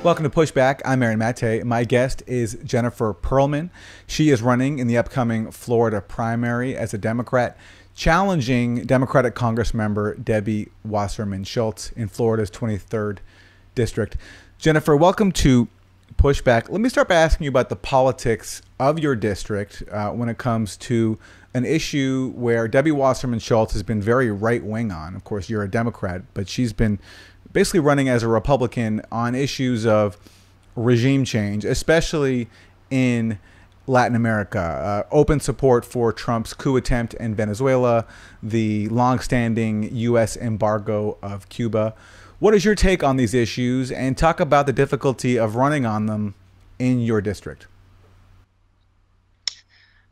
Welcome to Pushback. I'm Aaron Maté. My guest is Jennifer Perelman. She is running in the upcoming Florida primary as a Democrat, challenging Democratic Congress member Debbie Wasserman Schultz in Florida's 23rd district. Jennifer, welcome to Pushback. Let me start by asking you about the politics of your district when it comes to an issue where Debbie Wasserman Schultz has been very right-wing on. Of course, you're a Democrat, but she's been basically running as a Republican on issues of regime change, especially in Latin America. Open support for Trump's coup attempt in Venezuela, the longstanding U.S. embargo of Cuba. What is your take on these issues, and talk about the difficulty of running on them in your district?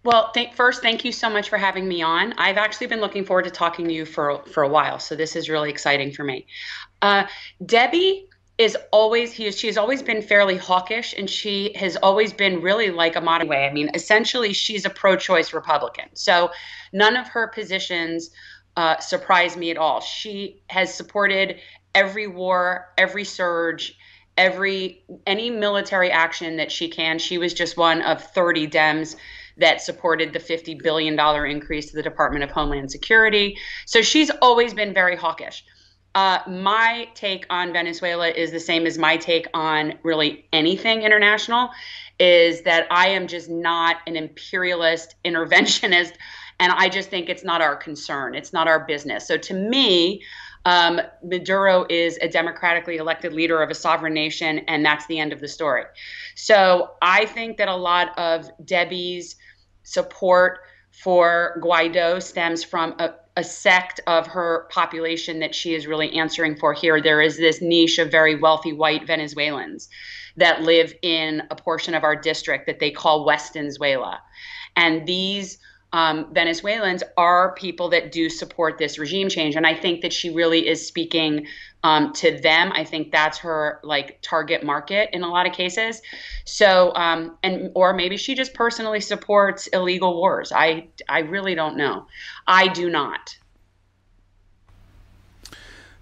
Well, first, thank you so much for having me on. I've actually been looking forward to talking to you for a while, so this is really exciting for me. Debbie is she's always been fairly hawkish, and she has always been really like a modern way. I mean, essentially, she's a pro-choice Republican. So none of her positions surprise me at all. She has supported every war, every surge, any military action that she can. She was just one of 30 Dems that supported the $50 billion increase to the Department of Homeland Security. So she's always been very hawkish. My take on Venezuela is the same as my take on really anything international, is that I am just not an imperialist interventionist, and I just think it's not our concern. It's not our business. So to me, Maduro is a democratically elected leader of a sovereign nation, and that's the end of the story. So I think that a lot of Debbie's support for Guaido stems from a sect of her population that she is really answering for here. There is this niche of very wealthy white Venezuelans that live in a portion of our district that they call West Venezuela. And these Venezuelans are people that do support this regime change. And I think that she really is speaking to them. I think that's her target market in a lot of cases. So, or maybe she just personally supports illegal wars. I really don't know. I do not.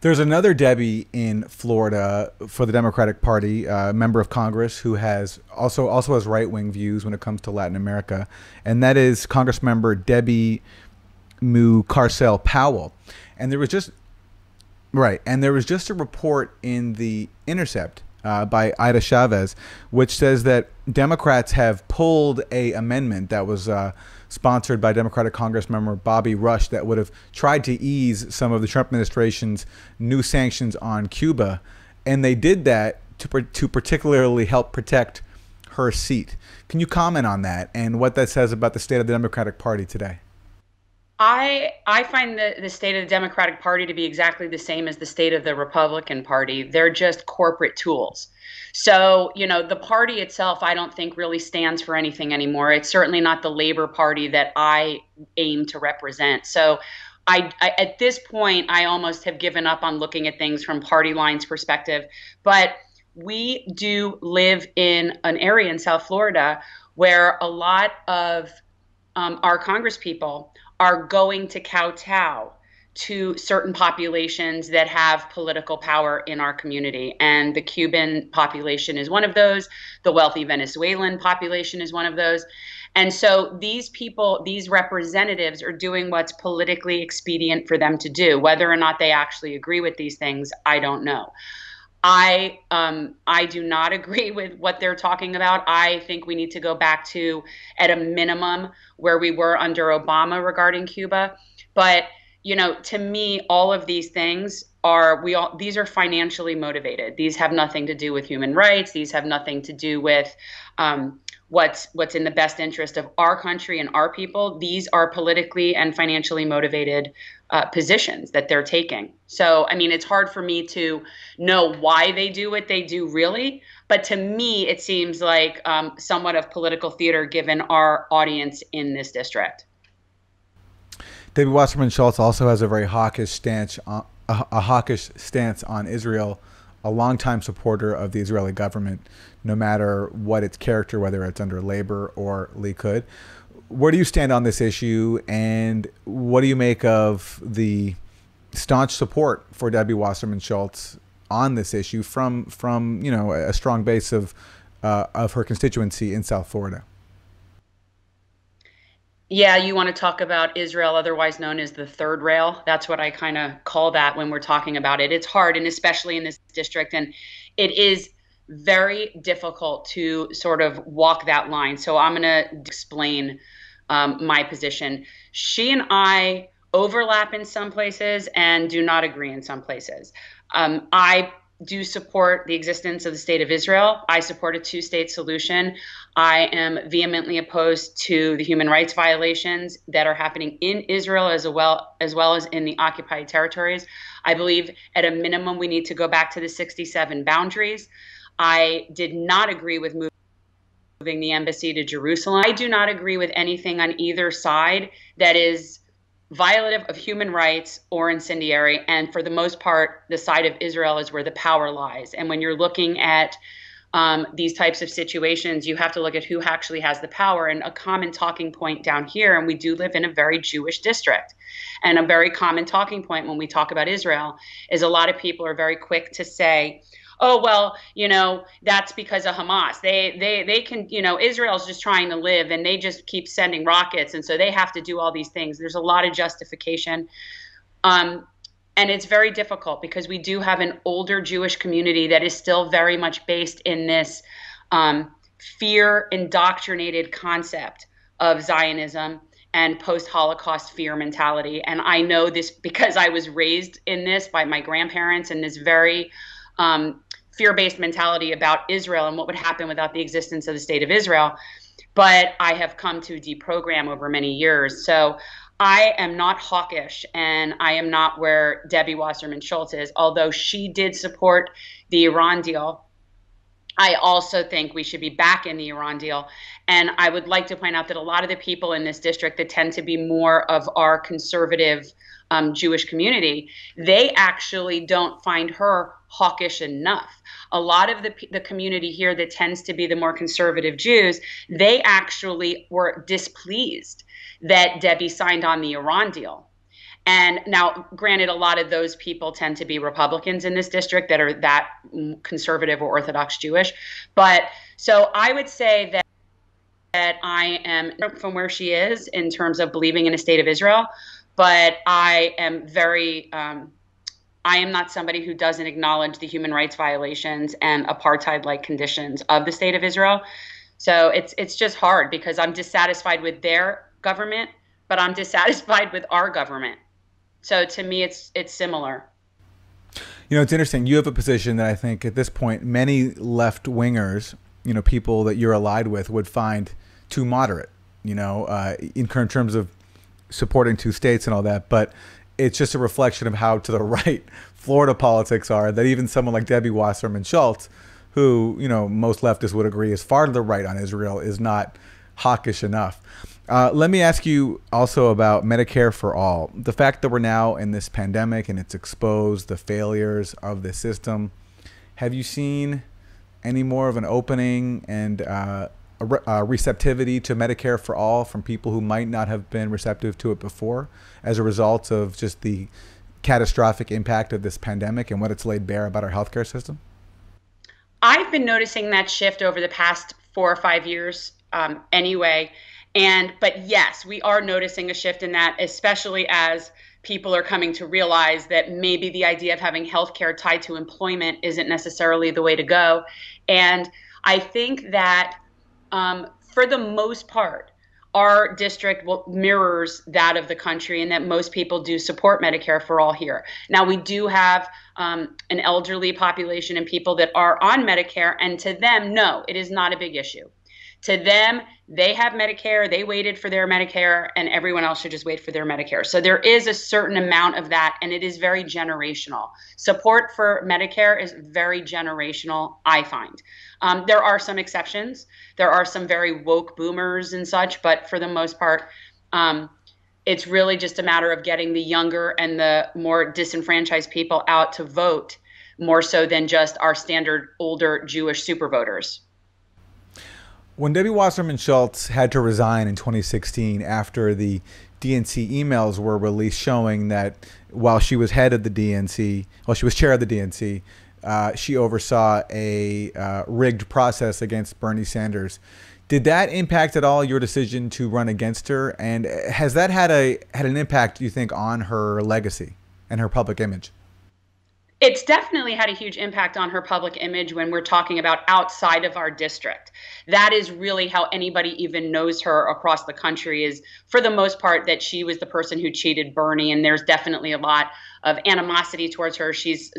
There's another Debbie in Florida for the Democratic Party, a member of Congress who has also has right-wing views when it comes to Latin America, and that is Congressmember Debbie Carcel Powell. And there was just a report in the Intercept by Ida Chavez, which says that Democrats have pulled an amendment that was sponsored by Democratic Congressmember Bobby Rush that would have tried to ease some of the Trump administration's new sanctions on Cuba. And they did that to particularly help protect her seat. Can you comment on that and what that says about the state of the Democratic Party today? I find the state of the Democratic Party to be exactly the same as the state of the Republican Party. They're just corporate tools. So, the party itself, I don't think really stands for anything anymore. It's certainly not the Labor Party that I aim to represent. So I at this point, I almost have given up on looking at things from party lines perspective. But we do live in an area in South Florida where a lot of our Congress people are going to kowtow to certain populations that have political power in our community. And the Cuban population is one of those. The wealthy Venezuelan population is one of those. And so these people, these representatives, are doing what's politically expedient for them to do. Whether or not they actually agree with these things, I don't know. I do not agree with what they're talking about. I think we need to go back to, at a minimum, where we were under Obama regarding Cuba. But to me, all of these things these are financially motivated. These have nothing to do with human rights. These have nothing to do with what's in the best interest of our country and our people. These are politically and financially motivated positions that they're taking. So, I mean, it's hard for me to know why they do what they do really, but to me, it seems like somewhat of political theater given our audience in this district. Debbie Wasserman Schultz also has a very hawkish stance on Israel, a longtime supporter of the Israeli government, no matter what its character, whether it's under Labor or Likud. Where do you stand on this issue, and what do you make of the staunch support for Debbie Wasserman Schultz on this issue from you know, a strong base of her constituency in South Florida. Yeah, you want to talk about Israel, otherwise known as the third rail. That's what I kind of call that when we're talking about it. It's hard, and especially in this district, and it is very difficult to sort of walk that line. So I'm going to explain my position. She and I overlap in some places and do not agree in some places. I do support the existence of the state of Israel. I support a two-state solution. I am vehemently opposed to the human rights violations that are happening in Israel as well as in the occupied territories. I believe at a minimum we need to go back to the 67 boundaries. I did not agree with moving the embassy to Jerusalem. I do not agree with anything on either side that is violative of human rights or incendiary. And for the most part, the side of Israel is where the power lies. And when you're looking at these types of situations, you have to look at who actually has the power. And a common talking point down here, and we do live in a very Jewish district, and a very common talking point when we talk about Israel is a lot of people are very quick to say, oh, well, you know, that's because of Hamas. They can, you know, Israel's just trying to live and they just keep sending rockets. And so they have to do all these things. There's a lot of justification. And it's very difficult because we do have an older Jewish community that is still very much based in this fear indoctrinated concept of Zionism and post-Holocaust fear mentality. And I know this because I was raised in this by my grandparents, and this very fear-based mentality about Israel and what would happen without the existence of the state of Israel. But I have come to deprogram over many years. So I am not hawkish, and I am not where Debbie Wasserman Schultz is, although she did support the Iran deal. I also think we should be back in the Iran deal. And I would like to point out that a lot of the people in this district that tend to be more of our conservative Jewish community, they actually don't find her hawkish enough. A lot of the community here that tends to be the more conservative Jews, they actually were displeased that Debbie signed on the Iran deal. And now, granted, a lot of those people tend to be Republicans in this district that are that conservative or Orthodox Jewish. But so I would say that I am from where she is in terms of believing in a state of Israel. But I am I am not somebody who doesn't acknowledge the human rights violations and apartheid-like conditions of the state of Israel. So it's just hard because I'm dissatisfied with their government, but I'm dissatisfied with our government. So to me, it's similar. You know, it's interesting. You have a position that I think at this point, many left-wingers, you know, people that you're allied with would find too moderate, you know, in terms of supporting two states and all that. But it's just a reflection of how to the right Florida politics are, that even someone like Debbie Wasserman Schultz, who, you know, most leftists would agree is far to the right on Israel, is not hawkish enough. Let me ask you also about Medicare for all. The fact that we're now in this pandemic and it's exposed the failures of the system. Have you seen any more of an opening and receptivity to Medicare for all from people who might not have been receptive to it before as a result of just the catastrophic impact of this pandemic and what it's laid bare about our healthcare system? I've been noticing that shift over the past 4 or 5 years anyway. But yes, we are noticing a shift in that, especially as people are coming to realize that maybe the idea of having healthcare tied to employment isn't necessarily the way to go. And I think that for the most part, our district mirrors that of the country, and that most people do support Medicare for all here. Now, we do have an elderly population and people that are on Medicare, and to them, no, it is not a big issue. To them, they have Medicare, they waited for their Medicare, and everyone else should just wait for their Medicare. So there is a certain amount of that, and it is very generational. Support for Medicare is very generational, I find. There are some exceptions. There are some very woke boomers and such, but for the most part, it's really just a matter of getting the younger and the more disenfranchised people out to vote, more so than just our standard older Jewish super voters. When Debbie Wasserman Schultz had to resign in 2016 after the DNC emails were released showing that while she was head of the DNC, while she was chair of the DNC, she oversaw a rigged process against Bernie Sanders. Did that impact at all your decision to run against her? And has that had an impact, you think, on her legacy and her public image? It's definitely had a huge impact on her public image when we're talking about outside of our district. That is really how anybody even knows her across the country, is for the most part that she was the person who cheated Bernie. And there's definitely a lot of animosity towards her. She's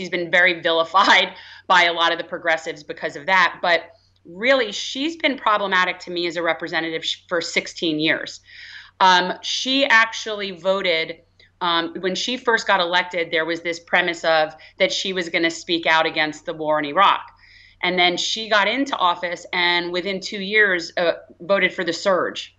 been very vilified by a lot of the progressives because of that. But really, she's been problematic to me as a representative for 16 years. She actually voted. When she first got elected, there was this premise of that she was going to speak out against the war in Iraq. And then she got into office and within 2 years voted for the surge.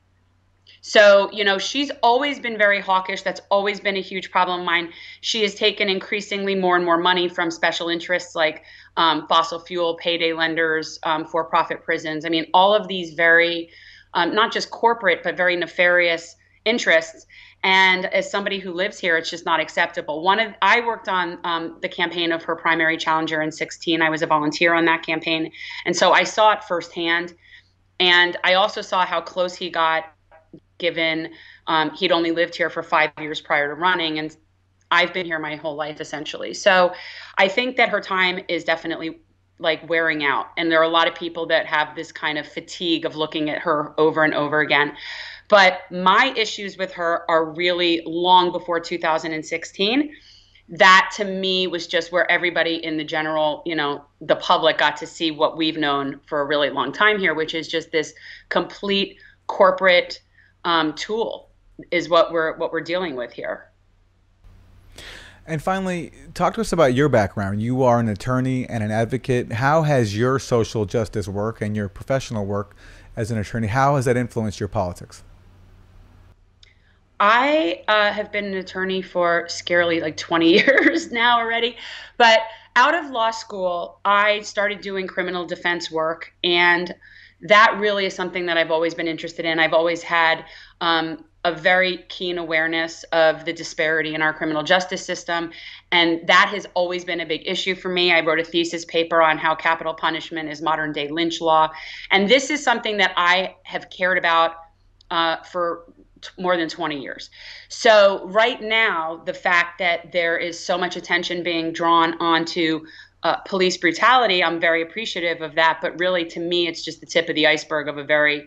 So, she's always been very hawkish. That's always been a huge problem of mine. She has taken increasingly more and more money from special interests like fossil fuel, payday lenders, for-profit prisons. I mean, all of these very, not just corporate, but very nefarious interests. And as somebody who lives here, it's just not acceptable. I worked on the campaign of her primary challenger in 2016. I was a volunteer on that campaign. And so I saw it firsthand. And I also saw how close he got, given he'd only lived here for 5 years prior to running. And I've been here my whole life, essentially. So I think that her time is definitely like wearing out. And there are a lot of people that have this kind of fatigue of looking at her over and over again. But my issues with her are really long before 2016. That to me was just where everybody in the general, the public got to see what we've known for a really long time here, which is just this complete corporate tool is what we're dealing with here. And finally, talk to us about your background. You are an attorney and an advocate. How has your social justice work and your professional work as an attorney, how has that influenced your politics? I have been an attorney for scarily like 20 years now already. But out of law school, I started doing criminal defense work. And that really is something that I've always been interested in. I've always had a very keen awareness of the disparity in our criminal justice system. And that has always been a big issue for me. I wrote a thesis paper on how capital punishment is modern day lynch law. And this is something that I have cared about for more than 20 years. So right now, the fact that there is so much attention being drawn onto police brutality, I'm very appreciative of that. But really, to me, it's just the tip of the iceberg of a very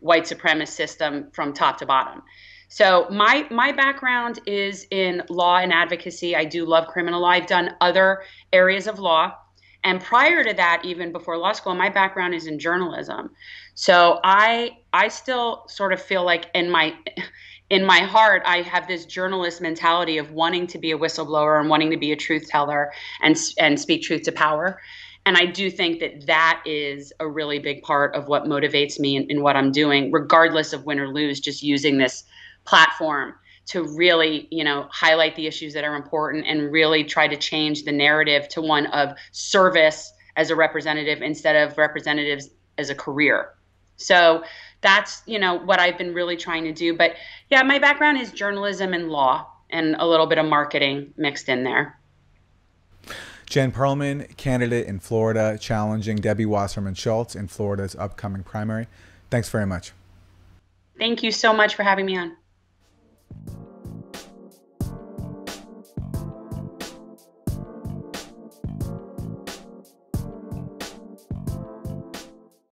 white supremacist system from top to bottom. So my background is in law and advocacy. I do love criminal law. I've done other areas of law. And prior to that, even before law school, my background is in journalism. So I still sort of feel like in my heart, I have this journalist mentality of wanting to be a whistleblower and wanting to be a truth teller and speak truth to power. And I do think that that is a really big part of what motivates me in what I'm doing, regardless of win or lose, just using this platform to really, highlight the issues that are important and really try to change the narrative to one of service as a representative instead of representatives as a career. So that's, what I've been really trying to do. But yeah, my background is journalism and law and a little bit of marketing mixed in there. Jen Perelman, candidate in Florida, challenging Debbie Wasserman Schultz in Florida's upcoming primary. Thanks very much. Thank you so much for having me on.